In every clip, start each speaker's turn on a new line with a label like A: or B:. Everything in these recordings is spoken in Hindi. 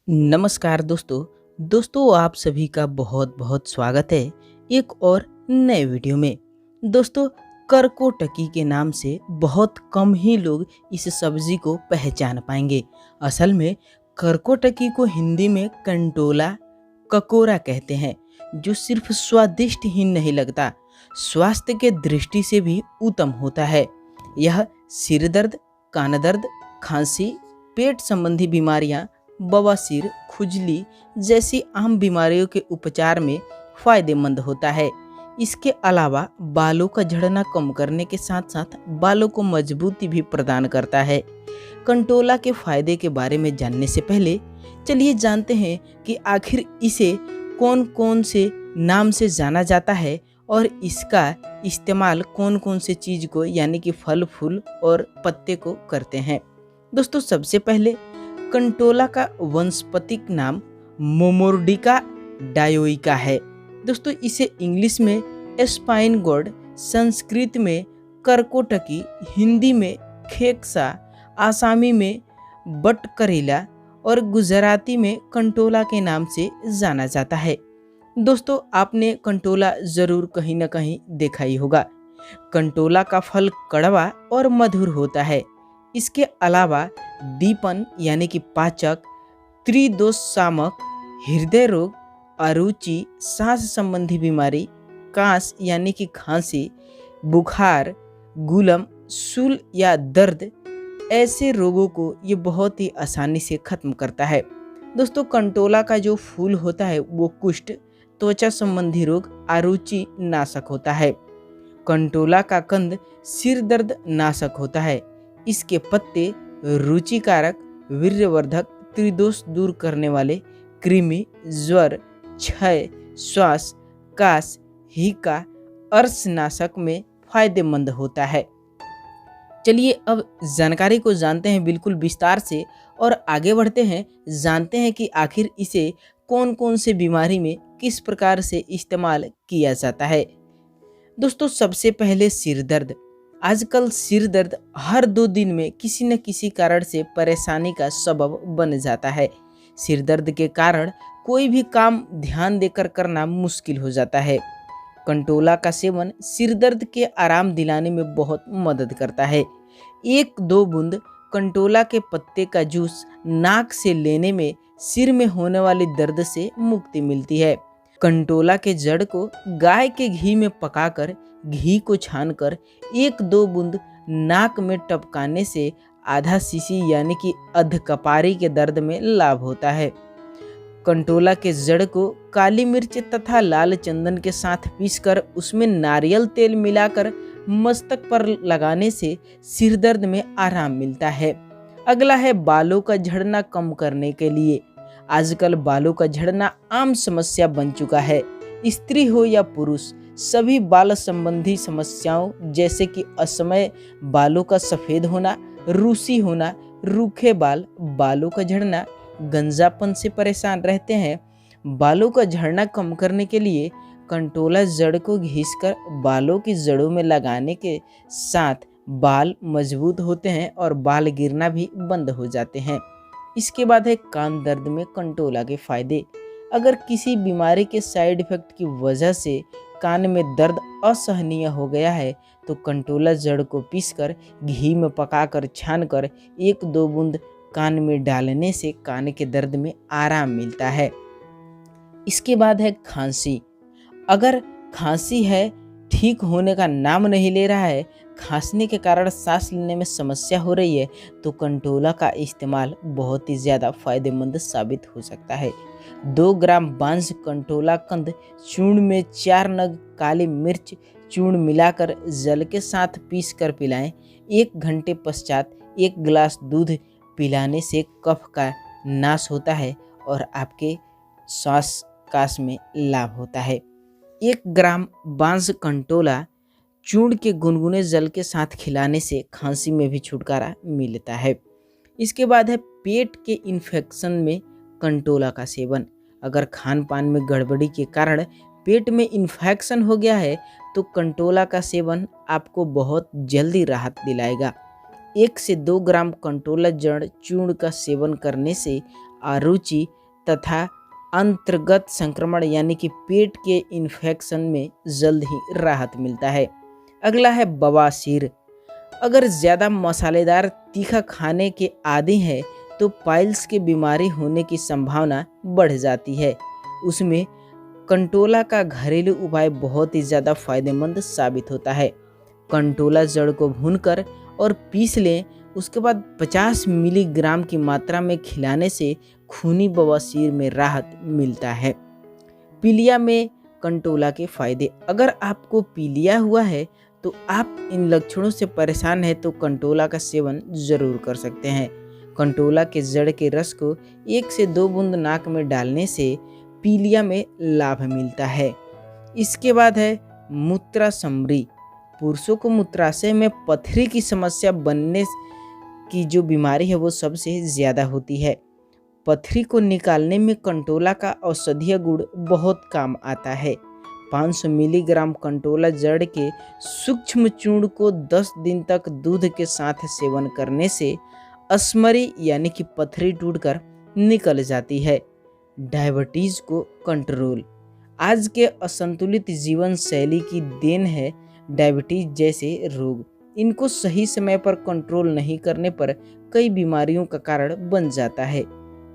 A: नमस्कार दोस्तों आप सभी का बहुत बहुत स्वागत है एक और नए वीडियो में। दोस्तों, करकोटकी के नाम से बहुत कम ही लोग इस सब्जी को पहचान पाएंगे। असल में करकोटकी को हिंदी में कंटोला ककोरा कहते हैं, जो सिर्फ स्वादिष्ट ही नहीं लगता, स्वास्थ्य के दृष्टि से भी उत्तम होता है। यह सिर दर्द, कान दर्द, खांसी, पेट संबंधी बीमारियां, बवासीर, खुजली जैसी आम बीमारियों के उपचार में फायदेमंद होता है। इसके अलावा बालों का झड़ना कम करने के साथ साथ बालों को मजबूती भी प्रदान करता है। कंटोला के फायदे के बारे में जानने से पहले चलिए जानते हैं कि आखिर इसे कौन कौन से नाम से जाना जाता है और इसका इस्तेमाल कौन कौन से चीज को यानी कि फल, फूल और पत्ते को करते हैं। दोस्तों, सबसे पहले कंटोला का वनस्पतिक नाम मोमोर्डिका डायोइका है। दोस्तों, इसे इंग्लिश में स्पाइन गोर्ड, संस्कृत में करकोटकी, हिंदी में खेक्सा, आसामी में बटकरेला और गुजराती में कंटोला के नाम से जाना जाता है। दोस्तों, आपने कंटोला जरूर कहीं ना कहीं देखा ही होगा। कंटोला का फल कड़वा और मधुर होता है। इसके अलावा दीपन यानी कि पाचक, त्रिदोष शामक, हृदय रोग, अरुचि, सांस संबंधी बीमारी, कांस यानी कि खांसी, बुखार, गुलम, शूल या दर्द, ऐसे रोगों को ये बहुत ही आसानी से खत्म करता है। दोस्तों, कंटोला का जो फूल होता है वो कुष्ठ, त्वचा संबंधी रोग, अरुचि नाशक होता है। कंटोला का कंद सिर दर्द नाशक होता है। इसके पत्ते रुचिकारक, वीर्यवर्धक, त्रिदोष दूर करने वाले, कृमि, ज्वर, क्षय, श्वास, कास, हिका, अर्शनाशक में फायदेमंद होता है। चलिए अब जानकारी को जानते हैं बिल्कुल विस्तार से और आगे बढ़ते हैं, जानते हैं कि आखिर इसे कौन कौन से बीमारी में किस प्रकार से इस्तेमाल किया जाता है। दोस्तों, सबसे पहले सिर दर्द। आजकल सिर दर्द हर 2 दिन में किसी न किसी कारण से परेशानी का सबब बन जाता है। सिर दर्द के कारण कोई भी काम ध्यान देकर करना मुश्किल हो जाता है। कंटोला का सेवन सिर दर्द के आराम दिलाने में बहुत मदद करता है। 1-2 बूंद कंटोला के पत्ते का जूस नाक से लेने में सिर में होने वाले दर्द से मुक्ति मिलती है। कंटोला के जड़ को गाय के घी में पकाकर घी को छानकर 1-2 बूंद नाक में टपकाने से आधा सीसी यानी कि अधकपारी के दर्द में लाभ होता है। कंटोला के जड़ को काली मिर्च तथा लाल चंदन के साथ पीसकर उसमें नारियल तेल मिलाकर मस्तक पर लगाने से सिर दर्द में आराम मिलता है। अगला है बालों का झड़ना कम करने के लिए। आजकल बालों का झड़ना आम समस्या बन चुका है। स्त्री हो या पुरुष, सभी बाल संबंधी समस्याओं जैसे कि असमय बालों का सफेद होना, रूसी होना, रूखे बाल, बालों का झड़ना, गंजापन से परेशान रहते हैं। बालों का झड़ना कम करने के लिए कंटोला जड़ को घिसकर बालों की जड़ों में लगाने के साथ बाल मजबूत होते हैं और बाल गिरना भी बंद हो जाते हैं। इसके बाद है कान दर्द में कंटोला के फायदे। अगर किसी बीमारी के साइड इफेक्ट की वजह से कान में दर्द असहनीय हो गया है तो कंटोला जड़ को पीसकर घी में पकाकर छानकर 1-2 बूंद कान में डालने से कान के दर्द में आराम मिलता है। इसके बाद है खांसी। अगर खांसी है ठीक होने का नाम नहीं ले रहा है, खांसने के कारण सांस लेने में समस्या हो रही है, तो कंटोला का इस्तेमाल बहुत ही ज़्यादा फायदेमंद साबित हो सकता है। 2 ग्राम बांस कंटोला कंद चूर्ण में 4 नग काली मिर्च चूर्ण मिलाकर जल के साथ पीस कर पिलाएं। 1 घंटे पश्चात 1 गिलास दूध पिलाने से कफ का नाश होता है और आपके श्वास काश में लाभ होता है। 1 ग्राम बांस कंटोला चूर्ण के गुनगुने जल के साथ खिलाने से खांसी में भी छुटकारा मिलता है। इसके बाद है पेट के इन्फेक्शन में कंटोला का सेवन। अगर खान पान में गड़बड़ी के कारण पेट में इन्फेक्शन हो गया है तो कंटोला का सेवन आपको बहुत जल्दी राहत दिलाएगा। 1 से 2 ग्राम कंटोला जड़ चूर्ण का सेवन करने से अरुचि तथा अंतर्गत संक्रमण यानी कि पेट के इन्फेक्शन में जल्द ही राहत मिलता है। अगला है बवासीर। अगर ज़्यादा मसालेदार तीखा खाने के आदी हैं तो पाइल्स की बीमारी होने की संभावना बढ़ जाती है। उसमें कंटोला का घरेलू उपाय बहुत ही ज़्यादा फायदेमंद साबित होता है। कंटोला जड़ को भूनकर और पीस लें, उसके बाद 50 मिलीग्राम की मात्रा में खिलाने से खूनी बवासीर में राहत मिलता है। पीलिया में कंटोला के फायदे। अगर आपको पीलिया हुआ है तो आप इन लक्षणों से परेशान हैं तो कंटोला का सेवन ज़रूर कर सकते हैं। कंटोला के जड़ के रस को 1 से 2 बूंद नाक में डालने से पीलिया में लाभ मिलता है। इसके बाद है मूत्राशयम्बरी। पुरुषों को मूत्राशय में पथरी की समस्या बनने की जो बीमारी है वो सबसे ज़्यादा होती है। पथरी को निकालने में कंटोला का औषधीय गुण बहुत काम आता है। 500 मिलीग्राम कंटोला जड़ के सूक्ष्म चूर्ण को 10 दिन तक दूध के साथ सेवन करने से अस्मरी यानी कि पथरी टूटकर निकल जाती है। डायबिटीज़ को कंट्रोल। आज के असंतुलित जीवन शैली की देन है डायबिटीज जैसे रोग। इनको सही समय पर कंट्रोल नहीं करने पर कई बीमारियों का कारण बन जाता है।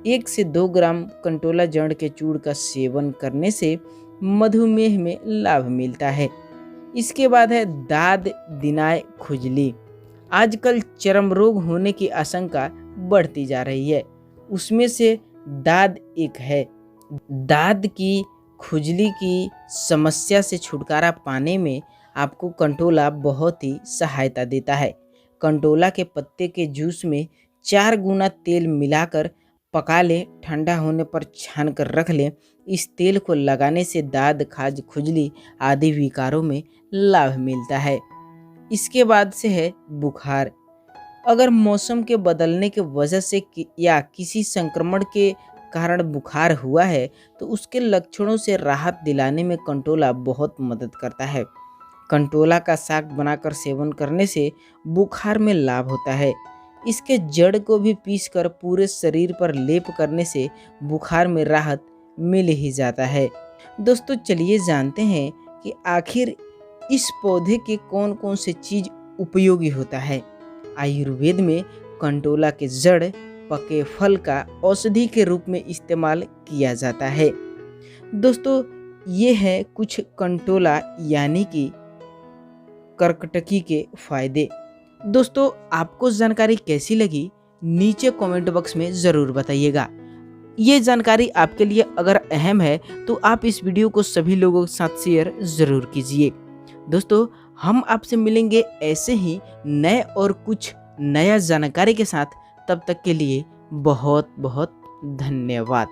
A: 1 से 2 ग्राम कंटोला जड़ के चूर्ण का सेवन करने से मधुमेह में लाभ मिलता है। इसके बाद है दाद दिनाय खुजली। आजकल चर्म रोग होने की आशंका बढ़ती जा रही है, उसमें से दाद एक है। दाद की खुजली की समस्या से छुटकारा पाने में आपको कंटोला बहुत ही सहायता देता है। कंटोला के पत्ते के जूस में 4 गुना तेल मिलाकर पका लें, ठंडा होने पर छान कर रख लें। इस तेल को लगाने से दाद, खाज, खुजली आदि विकारों में लाभ मिलता है। इसके बाद से है बुखार। अगर मौसम के बदलने के वजह से या किसी संक्रमण के कारण बुखार हुआ है तो उसके लक्षणों से राहत दिलाने में कंटोला बहुत मदद करता है। कंटोला का साग बनाकर सेवन करने से बुखार में लाभ होता है। इसके जड़ को भी पीसकर पूरे शरीर पर लेप करने से बुखार में राहत मिल ही जाता है। दोस्तों चलिए जानते हैं कि आखिर इस पौधे के कौन कौन से चीज़ उपयोगी होता है। आयुर्वेद में कंटोला के जड़, पके फल का औषधि के रूप में इस्तेमाल किया जाता है। दोस्तों ये है कुछ कंटोला यानी कि कर्कटकी के फायदे। दोस्तों आपको जानकारी कैसी लगी नीचे कमेंट बॉक्स में ज़रूर बताइएगा। ये जानकारी आपके लिए अगर अहम है तो आप इस वीडियो को सभी लोगों के साथ शेयर ज़रूर कीजिए। दोस्तों हम आपसे मिलेंगे ऐसे ही नए और कुछ नया जानकारी के साथ। तब तक के लिए बहुत बहुत धन्यवाद।